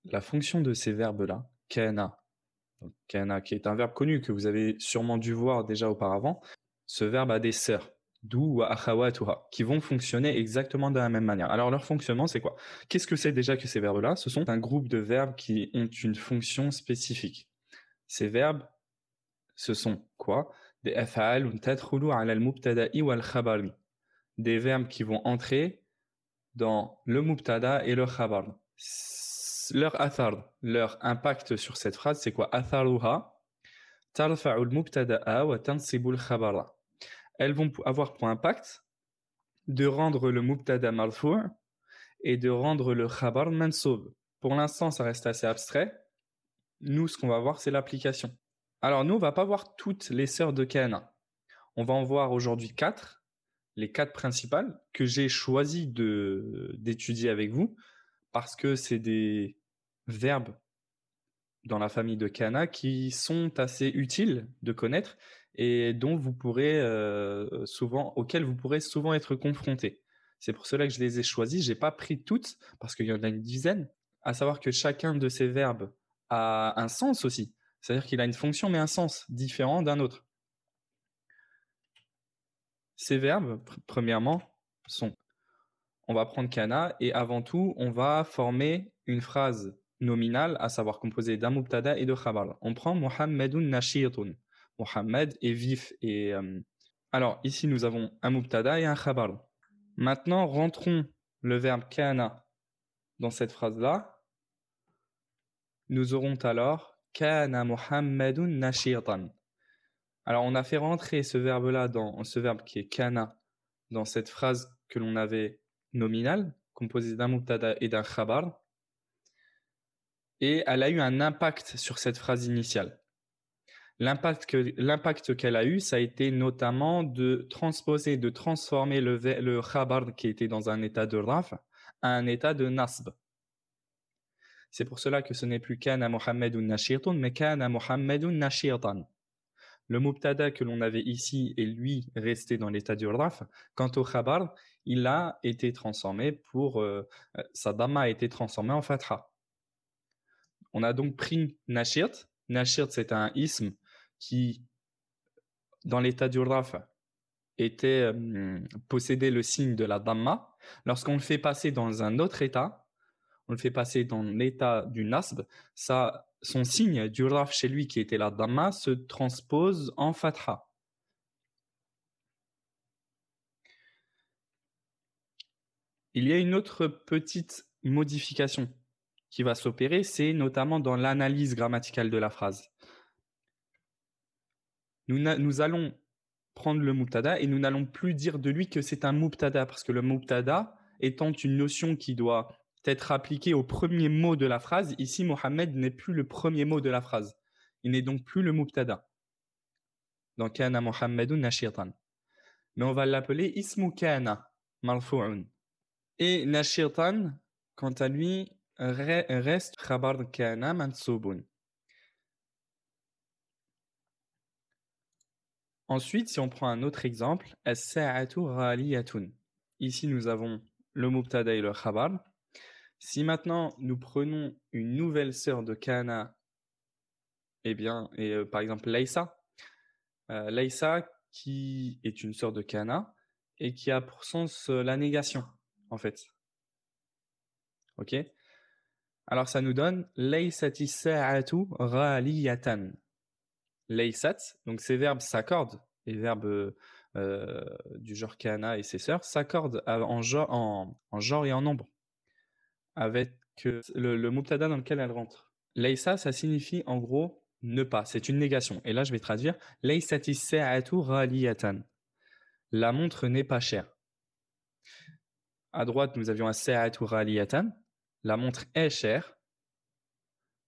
la fonction de ces verbes-là, kana, donc kana qui est un verbe connu que vous avez sûrement dû voir déjà auparavant, ce verbe a des sœurs, d'où wa akhawatuha, qui vont fonctionner exactement de la même manière. Alors leur fonctionnement, c'est quoi? Qu'est-ce que c'est déjà que ces verbes-là? Ce sont un groupe de verbes qui ont une fonction spécifique. Ces verbes, ce sont quoi? Des af'al tadkhulu ala al-mubtada'i wal khabari. Des verbes qui vont entrer dans le mubtada et le khabar. Leur athar, leur impact sur cette phrase, c'est quoi? Atharuha tarfa'u al-mubtada'a wa tansibu al-khabara. Elles vont avoir pour impact de rendre le mubtada marfou' et de rendre le khabar mansoub. Pour l'instant, ça reste assez abstrait. Nous, ce qu'on va voir, c'est l'application. Alors, nous, on va pas voir toutes les sœurs de Kana. On va en voir aujourd'hui 4, les 4 principales que j'ai choisi d'étudier avec vous parce que c'est des verbes dans la famille de Kana qui sont assez utiles de connaître et dont vous pourrez auxquels vous pourrez souvent être confrontés. C'est pour cela que je les ai choisis. J'ai pas pris toutes parce qu'il y en a une dizaine. À savoir que chacun de ces verbes a un sens aussi. C'est-à-dire qu'il a une fonction mais un sens différent d'un autre. Ces verbes, premièrement, sont, on va prendre kana et avant tout, on va former une phrase nominale, à savoir composée d'un mubtada et de khabar. On prend Muhammadun nashitun. Muhammad est vif et alors ici nous avons un mubtada et un khabar. Maintenant, rentrons le verbe kana dans cette phrase-là. Nous aurons alors kana Muhammadun nashitan. Alors on a fait rentrer ce verbe-là dans ce verbe qui est kana dans cette phrase que l'on avait nominale, composée d'un mubtada et d'un khabar, et elle a eu un impact sur cette phrase initiale. L'impact qu'elle a eu, ça a été notamment de transposer, de transformer le khabar qui était dans un état de raf à un état de nasb. C'est pour cela que ce n'est plus kana Muhammadun nashitun, mais kana Muhammadun nashitan. Le mubtada que l'on avait ici est lui resté dans l'état du raf. Quant au khabar, il a été transformé sa dhamma a été transformée en fatha. On a donc pris nashirt. Nashirt, c'est un ism qui, dans l'état du raf, possédait le signe de la dhamma. Lorsqu'on le fait passer dans un autre état, on le fait passer dans l'état du nasb, son signe du raf chez lui qui était la dhamma se transpose en fatha. Il y a une autre petite modification qui va s'opérer, c'est notamment dans l'analyse grammaticale de la phrase. Nous allons prendre le mubtada et nous n'allons plus dire de lui que c'est un mubtada parce que le mubtada étant une notion qui doit être appliquée au premier mot de la phrase, ici Mohammed n'est plus le premier mot de la phrase. Il n'est donc plus le mubtada. Donc kana Muhammadun nashitan. Mais on va l'appeler ismu kana marfu'un. Et nashitan, quant à lui, reste khabar kana mansubun. Ensuite, si on prend un autre exemple, as-sa'atu ghaliyatun. Ici, nous avons le mubtada et le khabar. Si maintenant nous prenons une nouvelle sœur de kana, par exemple Laysa, Laysa qui est une sœur de kana et qui a pour sens la négation, en fait. Ok? Alors ça nous donne Laysati sa'atu ghaliyatan. Laysat, donc ces verbes s'accordent, les verbes du genre kana et ses sœurs s'accordent en genre et en nombre avec le mubtada dans lequel elles rentrent. Laysa, ça signifie en gros ne pas, c'est une négation. Et là je vais traduire Laysati sa'atu ghaliyatan. La montre n'est pas chère. À droite, nous avions un sa'atu ghaliyatan. La montre est chère,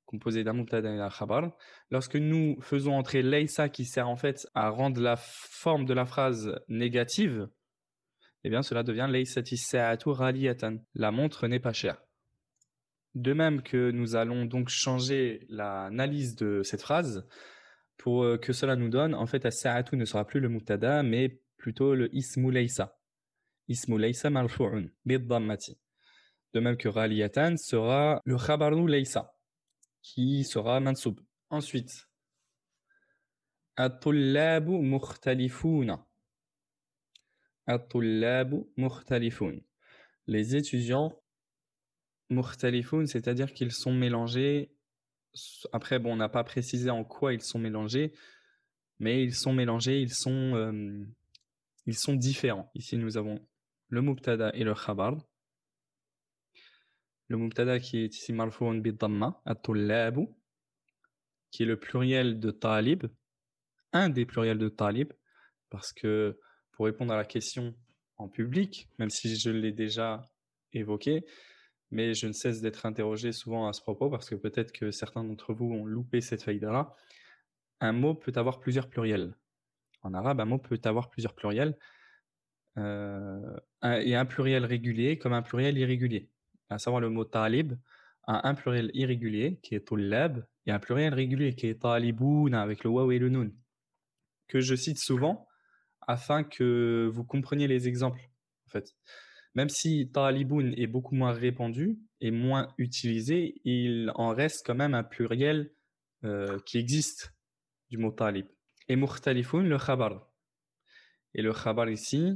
composé d'un mubtada et d'un khabar. Lorsque nous faisons entrer laysa qui sert en fait à rendre la forme de la phrase négative, eh bien cela devient laysati sa'atu ghaliyatan. La montre n'est pas chère. De même que nous allons donc changer l'analyse de cette phrase pour que cela nous donne en fait as-sa'atu ne sera plus le mubtada mais plutôt le ismu laysa. Ismu laysa marfu'un bid-dhammati. De même que raliyatan sera le khabaru laysa, qui sera mansoub. Ensuite, at-tullabu mukhtalifuna. At-tullabu mukhtalifun. Les étudiants mukhtalifun, c'est-à-dire qu'ils sont mélangés. Après, bon, on n'a pas précisé en quoi ils sont mélangés, mais ils sont mélangés, ils sont différents. Ici, nous avons le mubtada et le khabar. Le mubtada qui est ici marfoun bid-damma, at-tullabu, qui est le pluriel de talib, un des pluriels de talib, parce que pour répondre à la question en public, même si je l'ai déjà évoqué, mais je ne cesse d'être interrogé souvent à ce propos, parce que peut-être que certains d'entre vous ont loupé cette faïda-là, un mot peut avoir plusieurs pluriels. En arabe, un mot peut avoir plusieurs pluriels, et un pluriel régulier comme un pluriel irrégulier. À savoir le mot talib a un pluriel irrégulier qui est tullab et un pluriel régulier qui est taliboun avec le waw et le nun, que je cite souvent afin que vous compreniez les exemples. En fait, même si taliboun est beaucoup moins répandu et moins utilisé, il en reste quand même un pluriel qui existe du mot talib. Et mukhtalifun, le khabar. Et le khabar ici,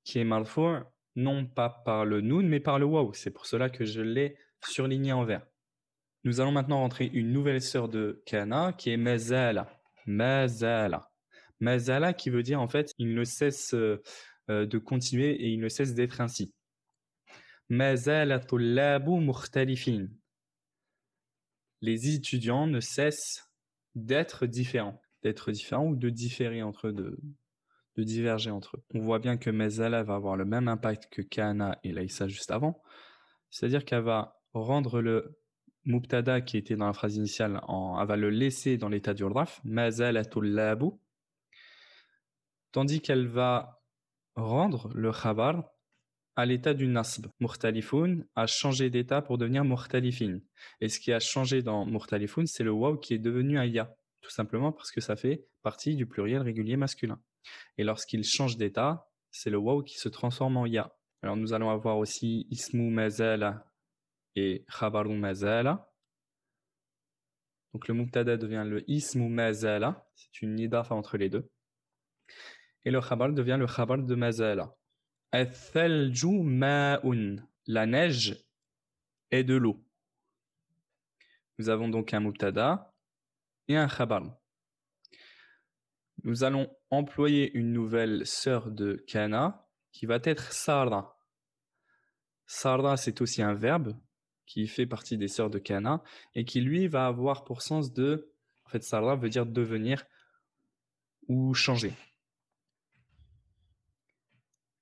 qui est marfou' non pas par le nun mais par le waw. C'est pour cela que je l'ai surligné en vert. Nous allons maintenant rentrer une nouvelle sœur de kana qui est mazala. Mazala. Mazala qui veut dire en fait il ne cesse de continuer et il ne cesse d'être ainsi. Mazala tullabu mukhtalifin. Les étudiants ne cessent d'être différents ou de différer entre eux, de diverger entre eux. On voit bien que Mezala va avoir le même impact que Kana et Laïsa juste avant, c'est-à-dire qu'elle va rendre le Mubtada qui était dans la phrase initiale, elle va le laisser dans l'état du raf, Mazalatul labu, tandis qu'elle va rendre le Khabar à l'état du Nasb. Mukhtalifun a changé d'état pour devenir Mukhtalifin. Et ce qui a changé dans Mukhtalifun, c'est le Waw qui est devenu un Ya, tout simplement parce que ça fait partie du pluriel régulier masculin. Et lorsqu'il change d'état, c'est le waw qui se transforme en ya. Alors nous allons avoir aussi ismu mazala et khabaru mazala. Donc le mubtada devient le ismu mazala, c'est une idafa entre les deux. Et le khabar devient le khabar de mazala. Al-thalju ma'un. La neige est de l'eau. Nous avons donc un mubtada et un khabar. Nous allons employer une nouvelle sœur de kana qui va être sarda. Sarda, c'est aussi un verbe qui fait partie des sœurs de kana et qui lui va avoir pour sens de... En fait, sarda veut dire devenir ou changer.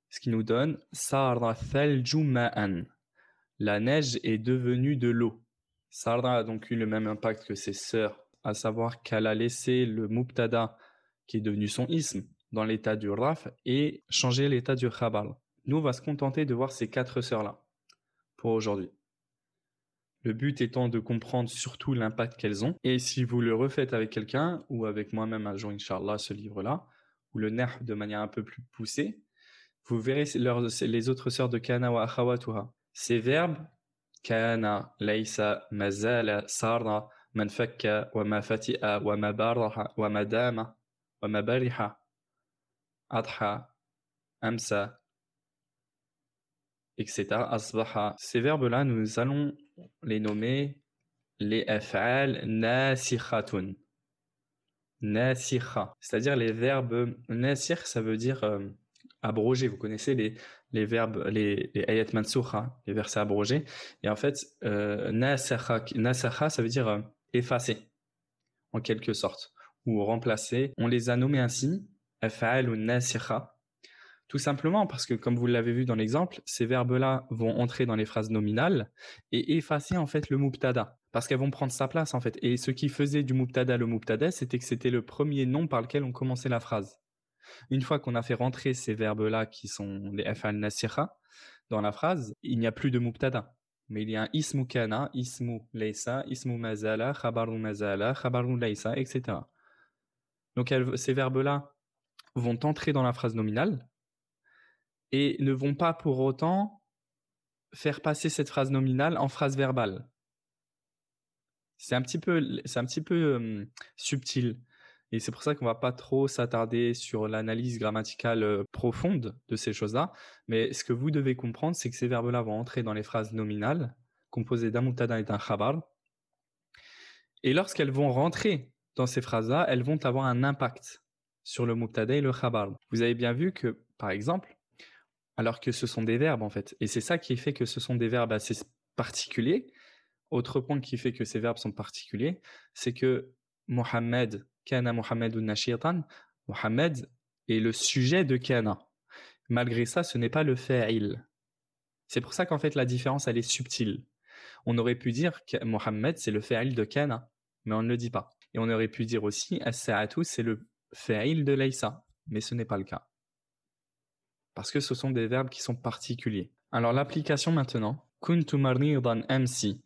Ce qui nous donne sarda thalju ma'an. La neige est devenue de l'eau. Sarda a donc eu le même impact que ses sœurs, à savoir qu'elle a laissé le mubtada qui est devenu son ism dans l'état du raf et changé l'état du khabar. Nous, on va se contenter de voir ces quatre sœurs-là pour aujourd'hui. Le but étant de comprendre surtout l'impact qu'elles ont. Et si vous le refaites avec quelqu'un, ou avec moi-même un jour, Inch'Allah, ce livre-là, ou le nerf de manière un peu plus poussée, vous verrez les autres sœurs de kana wa akhawatuha. Ces verbes, kana, laysa, mazala, sarra, man fakka, wa ma fati'a, wa ma baraha, wa ma dama, wa ma bariha, adha, amsa, etc. Asbaha. Ces verbes-là, nous allons les nommer les af'al nasikhatun. Nasikha, c'est-à-dire les verbes nasikh, ça veut dire abrogé. Vous connaissez les verbes, les ayat mansukha, les versets abrogés. Et en fait, nasakha, ça veut dire effacer, en quelque sorte, ou remplacer. On les a nommés ainsi, af'al ou nasikha, tout simplement parce que, comme vous l'avez vu dans l'exemple, ces verbes-là vont entrer dans les phrases nominales et effacer en fait le mubtada, parce qu'elles vont prendre sa place en fait. Et ce qui faisait du mubtada le mubtada, c'était que c'était le premier nom par lequel on commençait la phrase. Une fois qu'on a fait rentrer ces verbes-là, qui sont les af'al nasikha, dans la phrase, il n'y a plus de mubtada. Mais il y a un ismu kana, ismu laysa, ismu mazala, khabaru laysa, etc. Donc ces verbes-là vont entrer dans la phrase nominale et ne vont pas pour autant faire passer cette phrase nominale en phrase verbale. C'est un petit peu subtil. Et c'est pour ça qu'on va pas trop s'attarder sur l'analyse grammaticale profonde de ces choses-là. Mais ce que vous devez comprendre, c'est que ces verbes-là vont entrer dans les phrases nominales, composées d'un mubtada et d'un khabar. Et lorsqu'elles vont rentrer dans ces phrases-là, elles vont avoir un impact sur le mubtada et le khabar. Vous avez bien vu que, par exemple, alors que ce sont des verbes en fait, et c'est ça qui fait que ce sont des verbes assez particuliers. Autre point qui fait que ces verbes sont particuliers, c'est que Mohammed, kana Mohamedun nashitan, Mohammed est le sujet de kana. Malgré ça, ce n'est pas le fa'il. C'est pour ça qu'en fait la différence elle est subtile. On aurait pu dire que Mohammed c'est le fa'il de kana, mais on ne le dit pas. Et on aurait pu dire aussi as-sa'atu c'est le fa'il de laysa, mais ce n'est pas le cas. Parce que ce sont des verbes qui sont particuliers. Alors l'application maintenant, kuntu maridan amsi.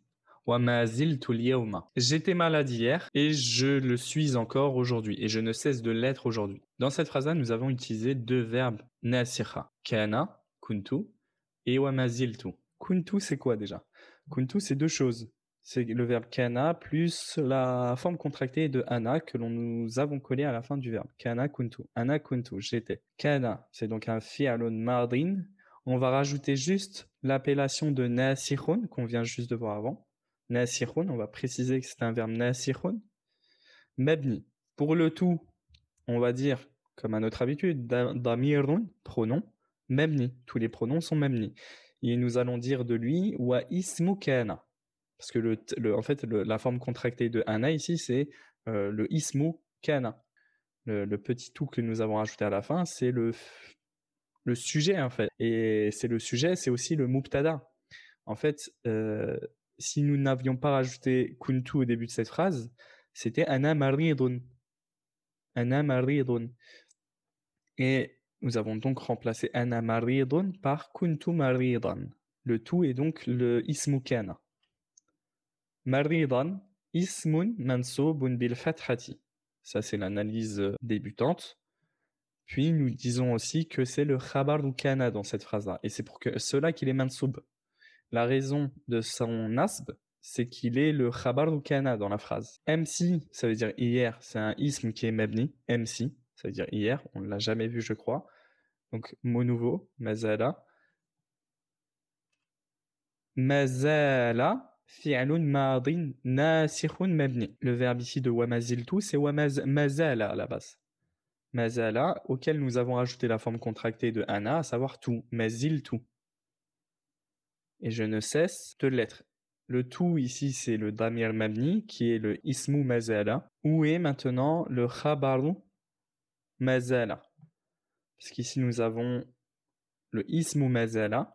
J'étais malade hier et je le suis encore aujourd'hui et je ne cesse de l'être aujourd'hui. Dans cette phrase-là, nous avons utilisé deux verbes nasikha, kana, kuntu, et wamaziltu. Kuntu, c'est quoi déjà? Kuntu, c'est deux choses. C'est le verbe kana plus la forme contractée de ana que nous avons collé à la fin du verbe. Kana kuntu. Ana kuntu, j'étais. Kana, c'est donc un fi'alun madin. On va rajouter juste l'appellation de nasikhun qu'on vient juste de voir avant. Nasikhun, on va préciser que c'est un verbe nasikhun. Mabni. Pour le tout, on va dire, comme à notre habitude, damirun, pronom. Mabni. Tous les pronoms sont mabni. Et nous allons dire de lui wa ismu kana. Parce que en fait, la forme contractée de ana ici, c'est le ismu kana. Le petit tout que nous avons ajouté à la fin, c'est le sujet en fait. Et c'est le sujet, c'est aussi le mubtada. En fait, si nous n'avions pas rajouté kuntu au début de cette phrase, c'était ana maridun. Ana maridun. Et nous avons donc remplacé ana maridun par kuntu maridan. Le tout est donc le ismu kana. Maridan, ismun mansubun bil fathati. Ça, c'est l'analyse débutante. Puis, nous disons aussi que c'est le khabar ou kana dans cette phrase-là. Et c'est pour cela qu'il est mansoub. La raison de son nasb, c'est qu'il est le khabar ou kana dans la phrase. MC, ça veut dire hier, c'est un ism qui est mabni. MC, ça veut dire hier, on ne l'a jamais vu, je crois. Donc, mot nouveau, mazala. Mazala. Fi'alun madin nasikhun mabni. Le verbe ici de wamaziltu, c'est mazala à la base. Mazala, auquel nous avons ajouté la forme contractée de ana, à savoir tout, maziltu. Et je ne cesse de l'être. Le tout ici, c'est le damir mabni, qui est le ismu mazala. Où est maintenant le khabaru mazala? Parce qu'ici, nous avons le ismu mazala.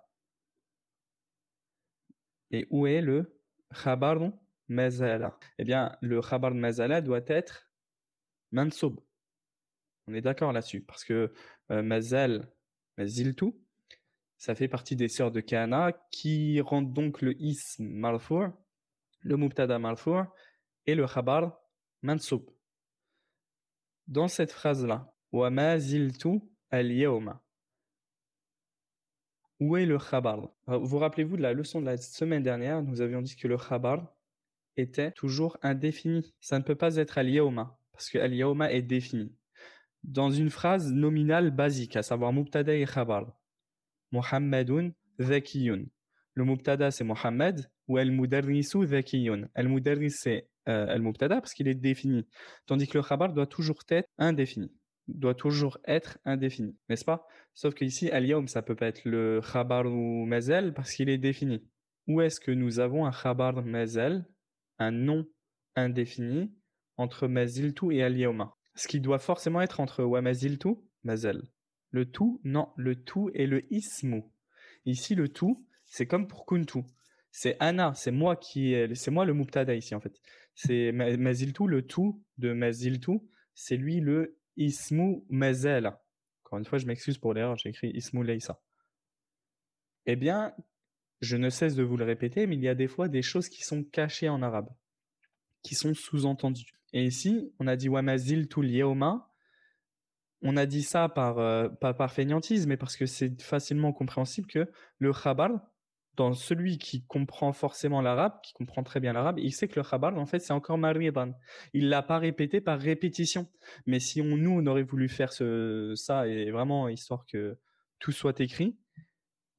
Et où est le khabaru mazala? Eh bien, le khabar mazala doit être mansoub. On est d'accord là-dessus. Parce que mazal, maziltu, ça fait partie des sœurs de kana qui rendent donc le ism marfou', le mubtada marfou' et le khabar mansoub. Dans cette phrase-là, wa ma ziltu al-yawma. Où est le khabar? Vous rappelez-vous de la leçon de la semaine dernière, nous avions dit que le khabar était toujours indéfini. Ça ne peut pas être al-yawma, parce que al-yawma est défini. Dans une phrase nominale basique, à savoir mubtada et khabar, Muhammadun zakiyun. Le mubtada c'est Muhammad ou al-mudarrisu zakiyun. Al-mudarris c'est al-mubtada parce qu'il est défini. Tandis que le khabar doit toujours être indéfini. Doit toujours être indéfini, n'est-ce pas? Sauf qu'ici, al-yawm, ça peut pas être le khabar ou mazal parce qu'il est défini. Où est-ce que nous avons un khabar mazal, un nom indéfini, entre maziltu et al-yawma? Ce qui doit forcément être entre wa maziltu, mazal. Le tout, non, le tout est le ismu. Ici, le tout, c'est comme pour kuntu. C'est ana, c'est moi le mubtada ici en fait. C'est maziltu, le tout de maziltu, c'est lui le ismu mazala. Encore une fois, je m'excuse pour l'erreur, j'ai écrit ismu laysa. Eh bien, je ne cesse de vous le répéter, mais il y a des fois des choses qui sont cachées en arabe, qui sont sous-entendues. Et ici, on a dit wa maziltu al-yawma. On a dit ça pas par fainéantise, mais parce que c'est facilement compréhensible que le khabar dans celui qui comprend forcément l'arabe, qui comprend très bien l'arabe, il sait que le khabar, en fait, c'est encore maridan. Il l'a pas répété par répétition. Mais si on aurait voulu faire ça, et vraiment, histoire que tout soit écrit,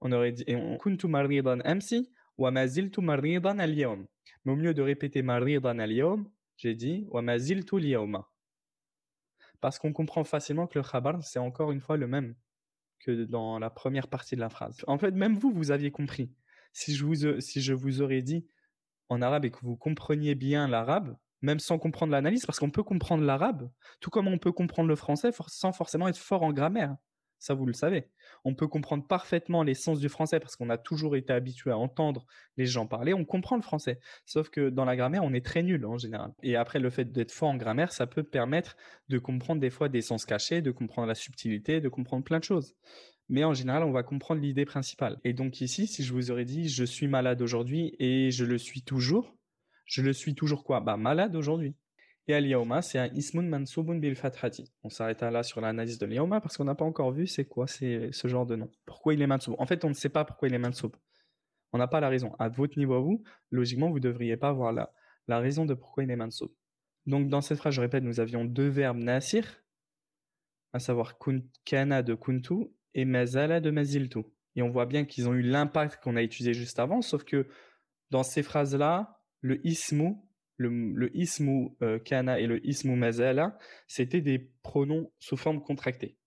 on aurait dit, kuntu maridan amsi, wa ma ziltu maridan al-yawm. Mais au lieu de répéter maridan al-yawm, j'ai dit, wa ma ziltu al-yawma. Parce qu'on comprend facilement que le khabar, c'est encore une fois le même que dans la première partie de la phrase. En fait, même vous, vous aviez compris. Si je vous aurais dit en arabe et que vous compreniez bien l'arabe, même sans comprendre l'analyse, parce qu'on peut comprendre l'arabe, tout comme on peut comprendre le français sans forcément être fort en grammaire. Ça, vous le savez. On peut comprendre parfaitement les sens du français parce qu'on a toujours été habitué à entendre les gens parler. On comprend le français. Sauf que dans la grammaire, on est très nul en général. Et après, le fait d'être fort en grammaire, ça peut permettre de comprendre des fois des sens cachés, de comprendre la subtilité, de comprendre plein de choses. Mais en général, on va comprendre l'idée principale. Et donc ici, si je vous aurais dit je suis malade aujourd'hui et je le suis toujours quoi? Bah malade aujourd'hui. Et al-yawma, c'est un ismun mansubun bil fathati. On s'arrêtera là sur l'analyse de al-yawma parce qu'on n'a pas encore vu c'est quoi c'est ce genre de nom. Pourquoi il est mansub? En fait, on ne sait pas pourquoi il est mansub. On n'a pas la raison. À votre niveau à vous, logiquement, vous ne devriez pas avoir la raison de pourquoi il est mansub. Donc dans cette phrase, je répète, nous avions deux verbes nasir, à savoir kana de kuntu et mazala de maziltu. Et on voit bien qu'ils ont eu l'impact qu'on a utilisé juste avant, sauf que dans ces phrases-là, le ismu, le ismu kana et le ismu mazala, c'était des pronoms sous forme contractée.